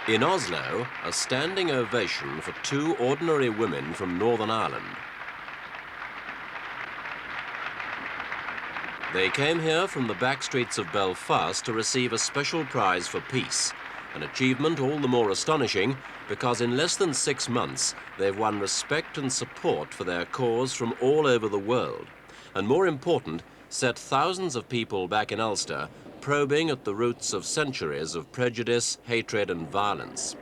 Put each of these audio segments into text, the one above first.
In Oslo, a standing ovation for two ordinary women from Northern Ireland. They came here from the back streets of Belfast to receive a special prize for peace, an achievement all the more astonishing because in less than 6 months they've won respect and support for their cause from all over the world, and more important, set thousands of people back in Ulster probing at the roots of centuries of prejudice, hatred and violence.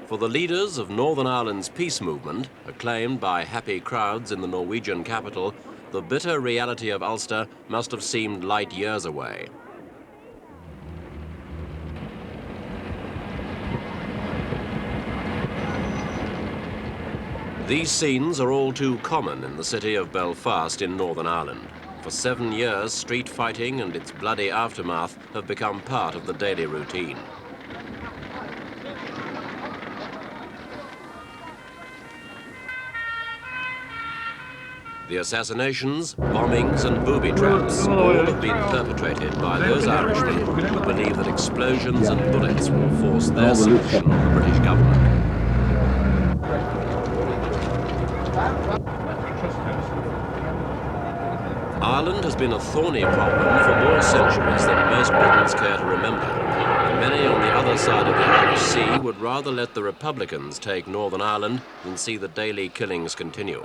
For the leaders of Northern Ireland's peace movement, acclaimed by happy crowds in the Norwegian capital, the bitter reality of Ulster must have seemed light years away. These scenes are all too common in the city of Belfast in Northern Ireland. For 7 years, street fighting and its bloody aftermath have become part of the daily routine. The assassinations, bombings and booby traps all have been perpetrated by those Irishmen who believe that explosions and bullets will force their solution on the British government. Ireland has been a thorny problem for more centuries than most Britons care to remember, and many on the other side of the Irish Sea would rather let the Republicans take Northern Ireland than see the daily killings continue.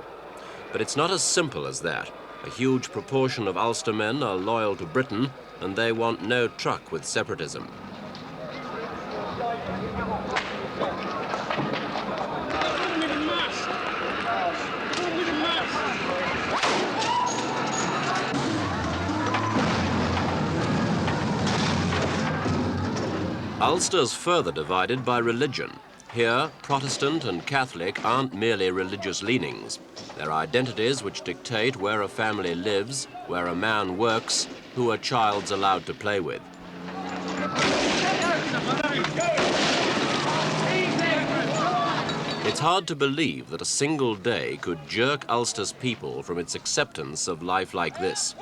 But it's not as simple as that. A huge proportion of Ulster men are loyal to Britain, and they want no truck with separatism. Ulster's further divided by religion. Here, Protestant and Catholic aren't merely religious leanings. They're identities which dictate where a family lives, where a man works, who a child's allowed to play with. It's hard to believe that a single day could jerk Ulster's people from its acceptance of life like this.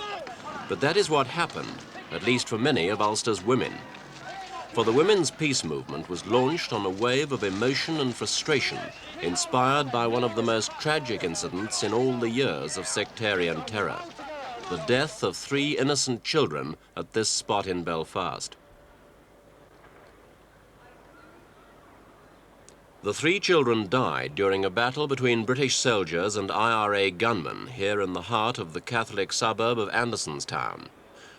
But that is what happened, at least for many of Ulster's women. For the women's peace movement was launched on a wave of emotion and frustration, inspired by one of the most tragic incidents in all the years of sectarian terror, the death of 3 innocent children at this spot in Belfast. The 3 children died during a battle between British soldiers and IRA gunmen here in the heart of the Catholic suburb of Andersonstown.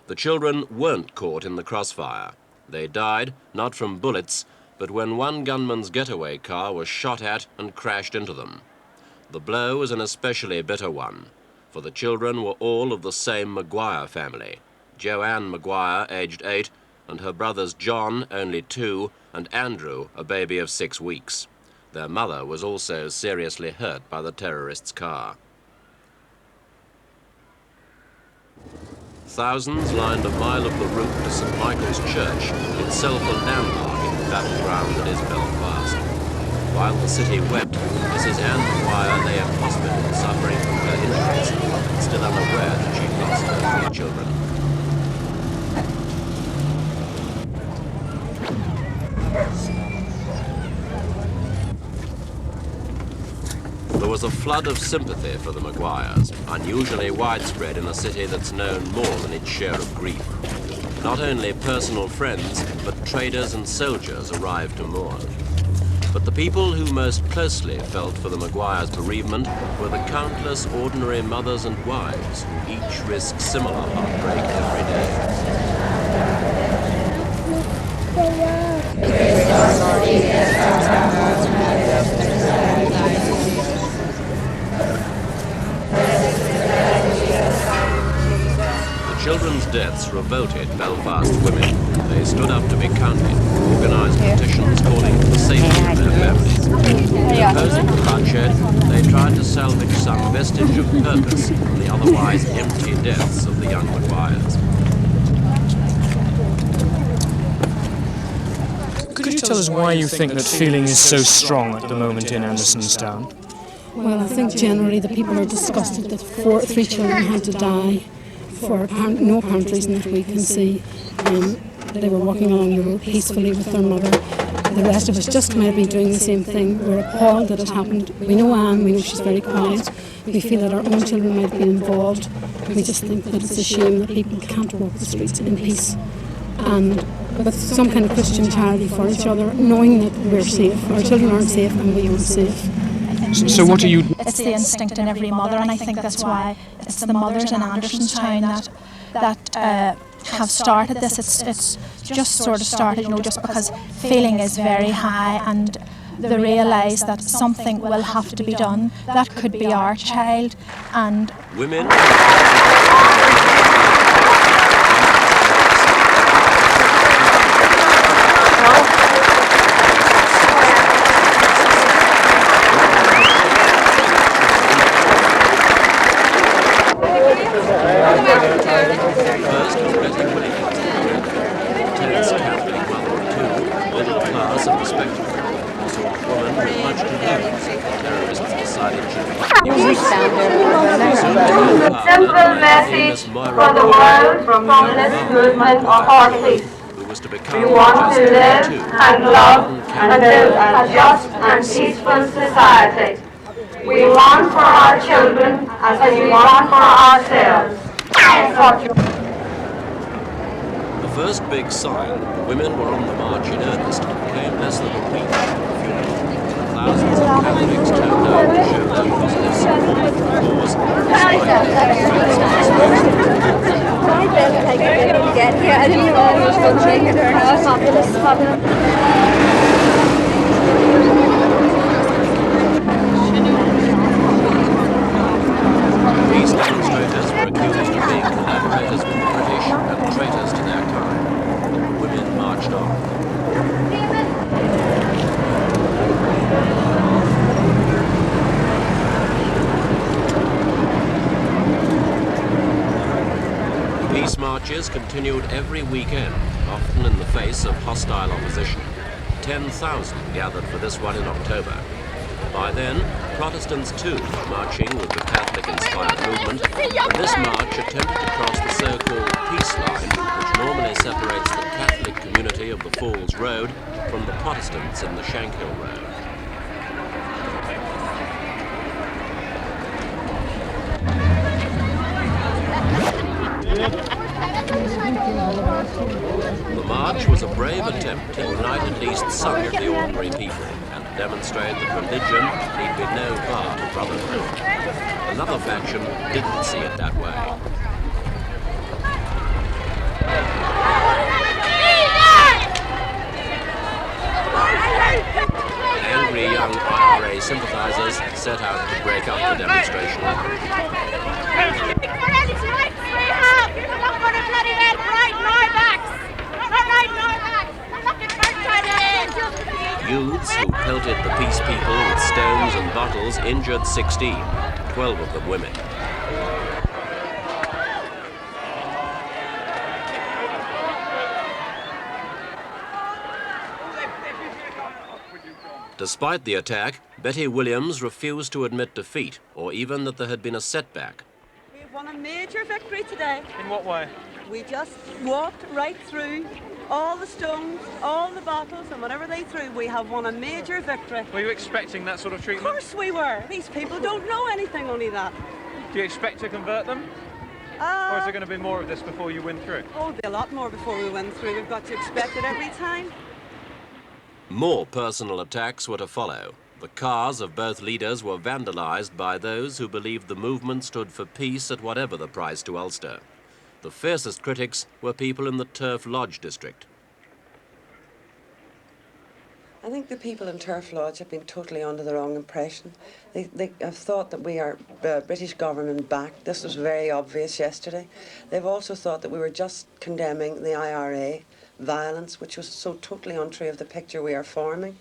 The children weren't caught in the crossfire. They died, not from bullets, but when one gunman's getaway car was shot at and crashed into them. The blow was an especially bitter one, for the children were all of the same Maguire family. Joanne Maguire, aged 8, and her brothers John, only 2, and Andrew, a baby of 6 weeks. Their mother was also seriously hurt by the terrorists' car. Thousands lined a mile of the route to St. Michael's Church, itself a landmark in the battleground that is Belfast. While the city wept, Mrs. Anne Maguire lay in hospital suffering from her injuries and still unaware that she'd lost her 3 children. There was a flood of sympathy for the Maguires, unusually widespread in a city that's known more than its share of grief. Not only personal friends, but traders and soldiers arrived to mourn. But the people who most closely felt for the Maguires' bereavement were the countless ordinary mothers and wives who each risk similar heartbreak every day. Children's deaths revolted Belfast women. They stood up to be counted, organised petitions calling for the safety of their families. In opposing the bloodshed, they tried to salvage some vestige of purpose from the otherwise empty deaths of the young Maguires. Could you tell us why you think that feeling is so strong at the moment in Andersonstown? Well, I think generally the people are disgusted that 3 children had to die for no apparent reason that we can see. They were walking along the road peacefully with their mother. The rest of us just might have been doing the same thing. We're appalled that it happened. We know Anne, we know she's very quiet. We feel that our own children might have been involved. We just think that it's a shame that people can't walk the streets in peace and with some kind of Christian charity for each other, knowing that we're safe. Our children aren't safe and we aren't safe. So what are you... It's the instinct in every mother, and I think that's why it's the mothers in Andersonstown that have started this. It's just sort of started, just because feeling is very high and they realise that something will have to be done. That could be our child. And women... Simple message for the world from this movement of our peace. We want to live and love and build a just and peaceful society. We want for our children as we want for ourselves. The first big sign that women were on the march in earnest came less than a week after the funeral. Thousands of Catholics turned out to show their positive support for the cause, despite I didn't think I didn't get here. I didn't know I was going to make it or not. Fabulous. These demonstrators were accused of being collaborators with the British and traitors to their kind. Women marched on. Peace marches continued every weekend, often in the face of hostile opposition. 10,000 gathered for this one in October. By then, Protestants too were marching with the Catholic-inspired movement, and this march attempted to cross the so-called peace line, which normally separates the Catholic community of the Falls Road from the Protestants in the Shankill Road. The march was a brave attempt to unite at least some of the ordinary people and to demonstrate that religion need be no bar to brotherhood. Another faction didn't see it that way. Angry young IRA sympathisers set out to break up the demonstration. Youths who pelted the peace people with stones and bottles injured 16, 12 of them women. Despite the attack, Betty Williams refused to admit defeat, or even that there had been a setback. We've won a major victory today. In what way? We just walked right through all the stones, all the bottles, and whatever they threw, we have won a major victory. Were you expecting that sort of treatment? Of course we were. These people don't know anything, only that. Do you expect to convert them? Or is there going to be more of this before you win through? Oh, there'll be a lot more before we win through. We've got to expect it every time. More personal attacks were to follow. The cars of both leaders were vandalised by those who believed the movement stood for peace at whatever the price to Ulster. The fiercest critics were people in the Turf Lodge district. I think the people in Turf Lodge have been totally under the wrong impression. They have thought that we are British government backed. This was very obvious yesterday. They've also thought that we were just condemning the IRA violence, which was so totally untrue of the picture we are forming.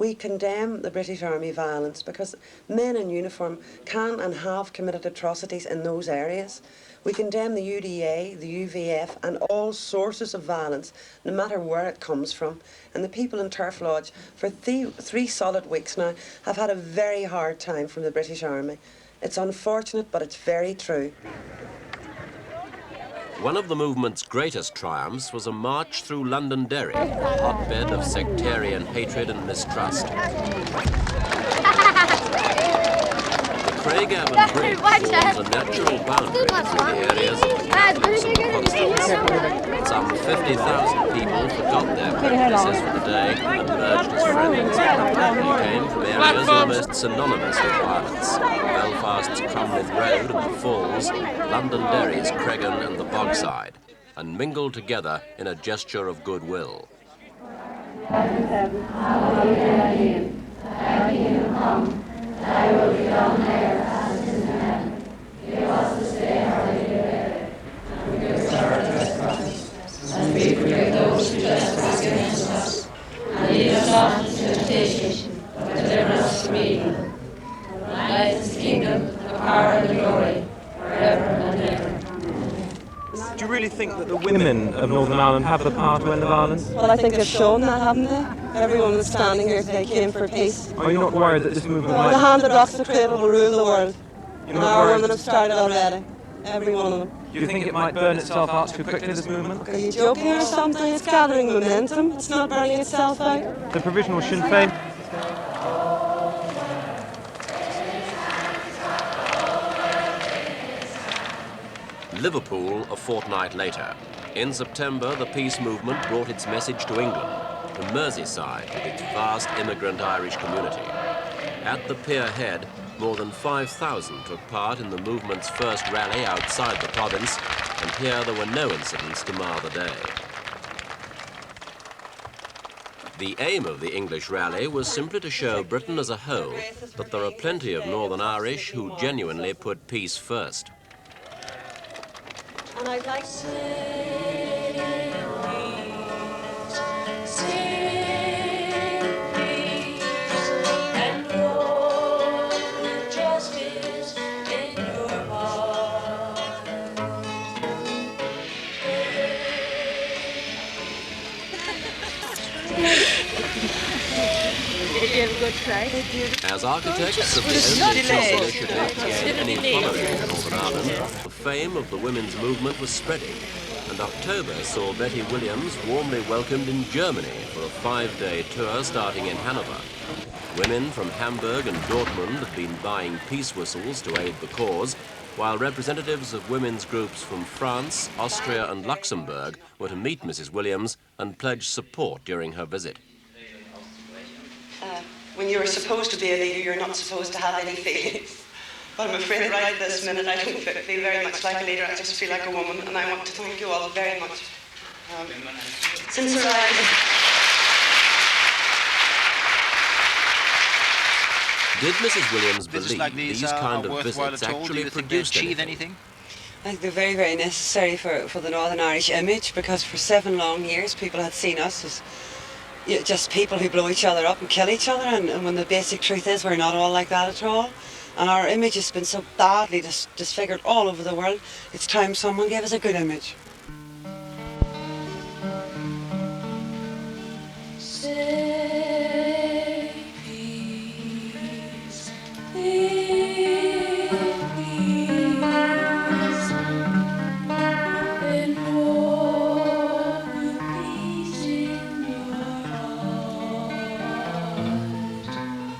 We condemn the British Army violence because men in uniform can and have committed atrocities in those areas. We condemn the UDA, the UVF and all sources of violence, no matter where it comes from. And the people in Turf Lodge for three solid weeks now have had a very hard time from the British Army. It's unfortunate, but it's very true. One of the movement's greatest triumphs was a march through Londonderry, a hotbed of sectarian hatred and mistrust. The Craigavon Bridge forms a natural boundary between the areas of the Catholics and the Protestants. Some 50,000 people forgot their prejudices for the day and merged as friends. They came from areas almost synonymous with violence: Belfast's Crumlin Road and the Falls, Londonderry's Creggan and the Bogside, and mingled together in a gesture of goodwill. Thy will be done here as in heaven. Give us this day our daily bread, and forgive us our trespasses, as we forgive those who trespass against us. And lead us not into temptation, but deliver us from evil. For thine is the kingdom, the power, and the glory, forever and ever. Do you really think that the women of Northern Ireland have the power to end the violence? Well, I think they've shown that, haven't they? Everyone that's standing here today came for peace. Are you not worried that this movement might... The hand that rocks the cradle will rule the world. You're And not our worried... women have started already. Every one of them. Do you think it might burn itself out too quickly, this movement? Are you joking or something? It's gathering momentum. It's not burning itself out. The provisional Sinn Féin... Liverpool a fortnight later. In September, the peace movement brought its message to England, to Merseyside with its vast immigrant Irish community. At the pier head, more than 5,000 took part in the movement's first rally outside the province, and here there were no incidents to mar the day. The aim of the English rally was simply to show Britain as a whole that there are plenty of Northern Irish who genuinely put peace first. And I'd like As architects of the only peace initiative to gain any following in Northern Ireland, the fame of the women's movement was spreading, and October saw Betty Williams warmly welcomed in Germany for a 5-day tour starting in Hanover. Women from Hamburg and Dortmund had been buying peace whistles to aid the cause, while representatives of women's groups from France, Austria and Luxembourg were to meet Mrs. Williams and pledge support during her visit. when you're supposed to be a leader, you're not supposed to have any feelings. But I'm afraid right this minute I don't feel very much like a leader, I just feel like a woman, and I want to thank you all very much. Since arriving... Did Mrs. Williams believe these kind of visits actually produced anything? I think they're very, very necessary for the Northern Irish image, because for 7 long years people had seen us as just people who blow each other up and kill each other, and when the basic truth is we're not all like that at all. And our image has been so badly disfigured all over the world. It's time someone gave us a good image.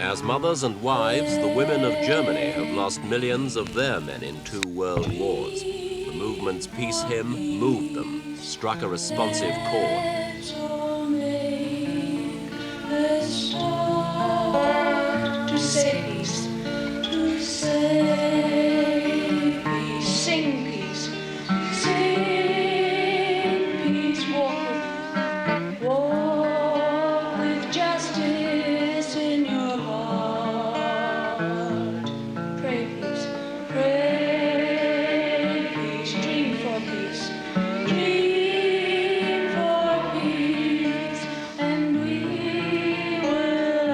As mothers and wives, the women of Germany have lost millions of their men in 2 world wars. The movement's peace hymn moved them, struck a responsive chord. To say peace, to say peace, sing peace, walk with justice in your heart. Pray peace, dream for peace, and we will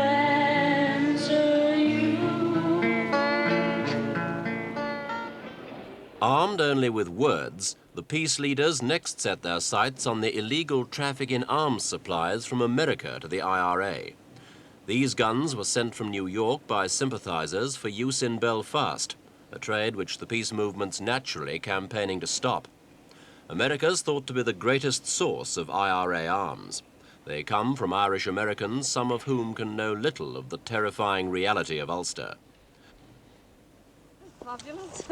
Armed only with words, the peace leaders next set their sights on the illegal traffic in arms supplies from America to the IRA. These guns were sent from New York by sympathizers for use in Belfast, a trade which the peace movement's naturally campaigning to stop. America's thought to be the greatest source of IRA arms. They come from Irish Americans, some of whom can know little of the terrifying reality of Ulster. Fabulous.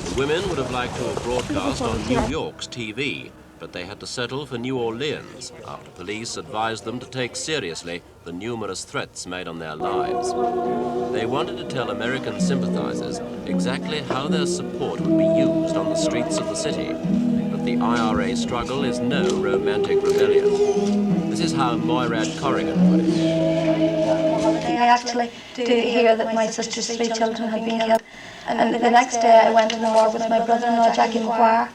The women would have liked to have broadcast on New York's TV, but they had to settle for New Orleans after police advised them to take seriously the numerous threats made on their lives. They wanted to tell American sympathizers exactly how their support would be used on the streets of the city, but the IRA struggle is no romantic rebellion. This is how Moirad Corrigan put it. I actually did hear that my sister's 3 children had been killed, and the next day I went to the morgue with my brother-in-law, Jackie McGuire,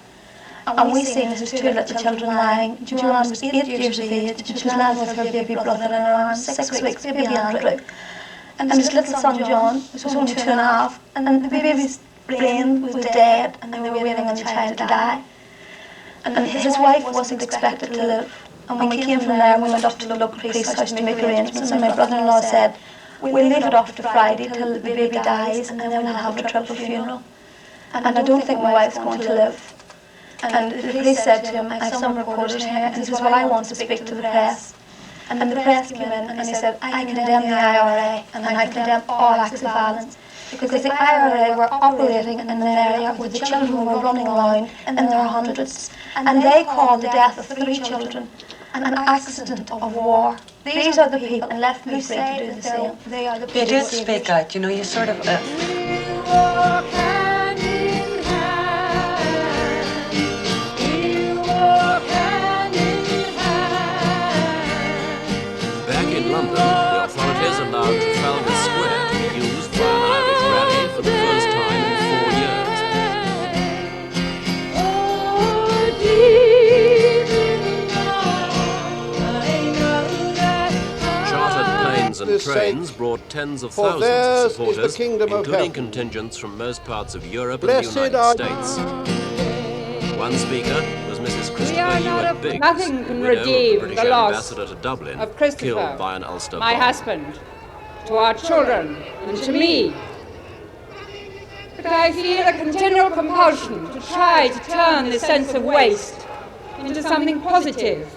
and we seen his 2 little children lying. Joanne was 8 years of age, she was lying with her baby brother in her arms, 6 weeks, baby Andrew. And his little son John was only 2.5, and the baby's brain was dead, and they were waiting on the child to die. And his wife wasn't expected to live. And we came from there and we went up to the local priest's house to make arrangements, and my brother-in-law said, we'll leave it off to Friday till the baby dies, and then we'll have a triple funeral. And I don't think my wife's going to live. And the priest said to him, I have some reporters here, and he says, well, I want to speak to the press. And the press came in and he said, I condemn the IRA, and I condemn all acts of violence, because the IRA were operating in an area where the children were running around in their hundreds, and they called the death of 3 children an accident of war. These are the people, and left me free to do the same. They are the people. You did speak out, you know, you sort of... Back in London, the authorities allowed Trafalgar Square to be used by an Irish rally for the first time in 4 years. Chartered planes and trains brought tens of thousands of supporters, including contingents from most parts of Europe and the United States. One speaker was Mrs. Christopher Hewitt Biggs, nothing can widow redeem of the British the loss ambassador to Dublin, of Christopher, killed by an Ulster my bomb. husband, to our children and to me. But I feel a continual compulsion to try to turn this sense of waste into something positive.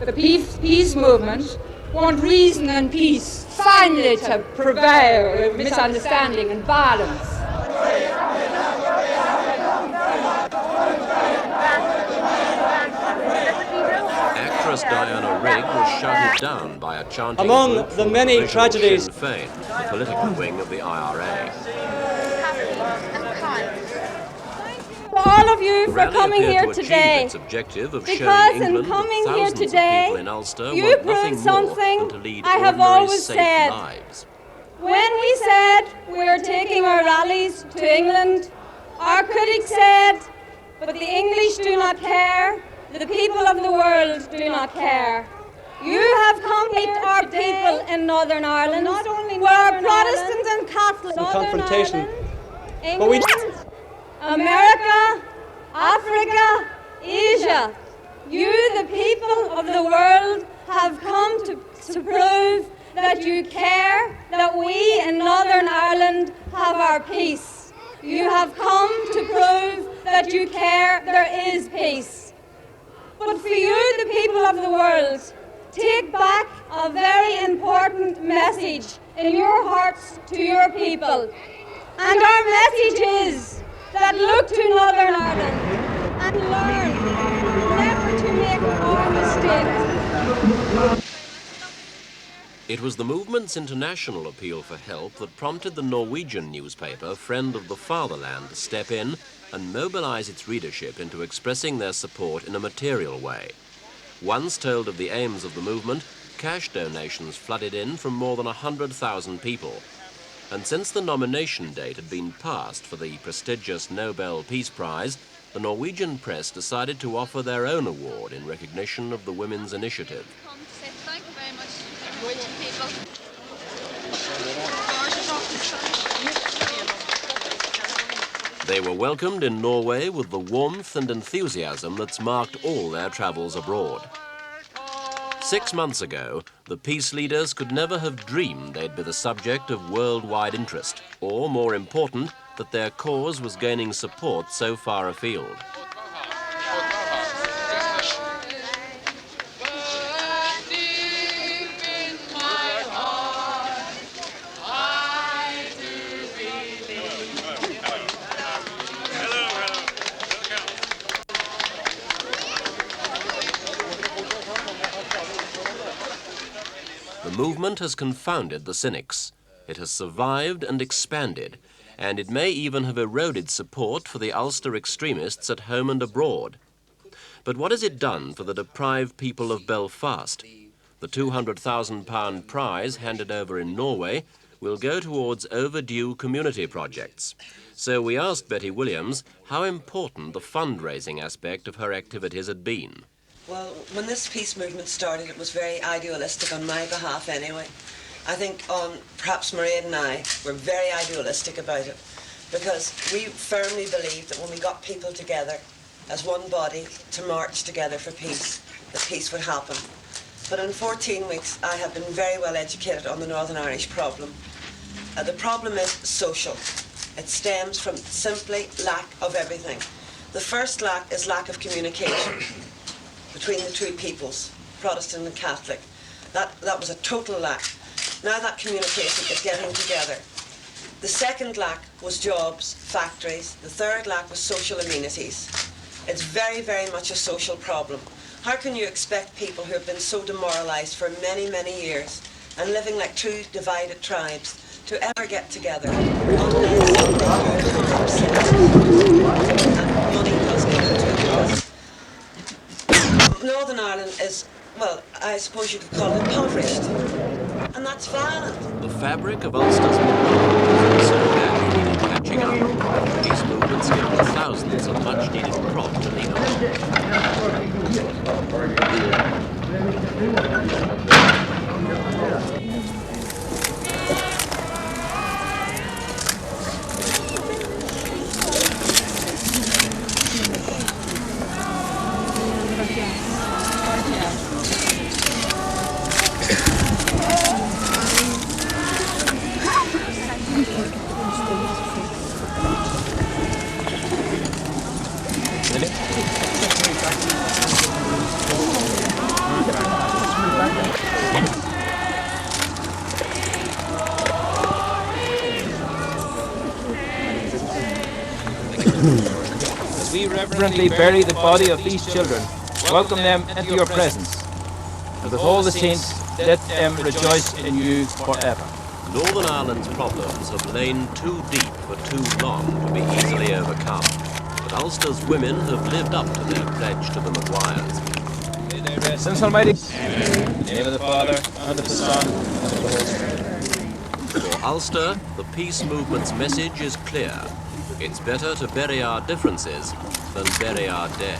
The peace movement want reason and peace finally to prevail over misunderstanding and violence. Actress Diana Rigg was shouted down by a chanting Among group the from many provisional tragedies- Sinn Féin, the political wing of the IRA. All of you The for rally coming appeared here to achieve today, its objective of because showing in England coming that here thousands today, of people in Ulster you want proved nothing more something than to lead I have ordinary, always safe said. lives. When we said we were taking our rallies to England, our critics said, but the English do not care, the people of the world do not care. You have come here, our people in Northern Ireland, not only who are Protestants and Catholics, Northern confrontation. Ireland, But we- England, America, Africa, Asia. You, the people of the world, have come to prove that you care, that we in Northern Ireland have our peace. You have come to prove that you care there is peace. But for you, the people of the world, take back a very important message in your hearts to your people. And our message is that look to Northern Ireland and learn never to make our mistakes. It was the movement's international appeal for help that prompted the Norwegian newspaper Friend of the Fatherland to step in and mobilize its readership into expressing their support in a material way. Once told of the aims of the movement, cash donations flooded in from more than 100,000 people. And since the nomination date had been passed for the prestigious Nobel Peace Prize, the Norwegian press decided to offer their own award in recognition of the women's initiative. Thank you very much, Norwegian people. They were welcomed in Norway with the warmth and enthusiasm that's marked all their travels abroad. 6 months ago, the peace leaders could never have dreamed they'd be the subject of worldwide interest, or, more important, that their cause was gaining support so far afield. The movement has confounded the cynics. It has survived and expanded, and it may even have eroded support for the Ulster extremists at home and abroad. But what has it done for the deprived people of Belfast? The £200,000 prize handed over in Norway will go towards overdue community projects. So we asked Betty Williams how important the fundraising aspect of her activities had been. Well, when this peace movement started, it was very idealistic on my behalf anyway. I think perhaps Mairead and I were very idealistic about it, because we firmly believed that when we got people together as one body to march together for peace, that peace would happen. But in 14 weeks, I have been very well educated on the Northern Irish problem. The problem is social. It stems from simply lack of everything. The first lack is lack of communication between the two peoples, Protestant and Catholic. That was a total lack. Now that communication is getting together. The second lack was jobs, factories. The third lack was social amenities. It's very, very much a social problem. How can you expect people who have been so demoralised for many, many years and living like two divided tribes to ever get together unless money does come into it? Northern Ireland is, well, I suppose you could call it impoverished, and that's violent. The fabric of Ulster's movement is so badly needed catching up. These movements give the thousands of much-needed prop to lean As we reverently bury the body of these children, welcome them into your presence. And with all the saints, let them rejoice in you forever. Northern Ireland's problems have lain too deep for too long to be easily overcome. But Ulster's women have lived up to their pledge to the Maguires. May they rest in Almighty. In the name of the Father, and of the Son, and of the Holy Spirit. For Ulster, the peace movement's message is clear. It's better to bury our differences than bury our dead.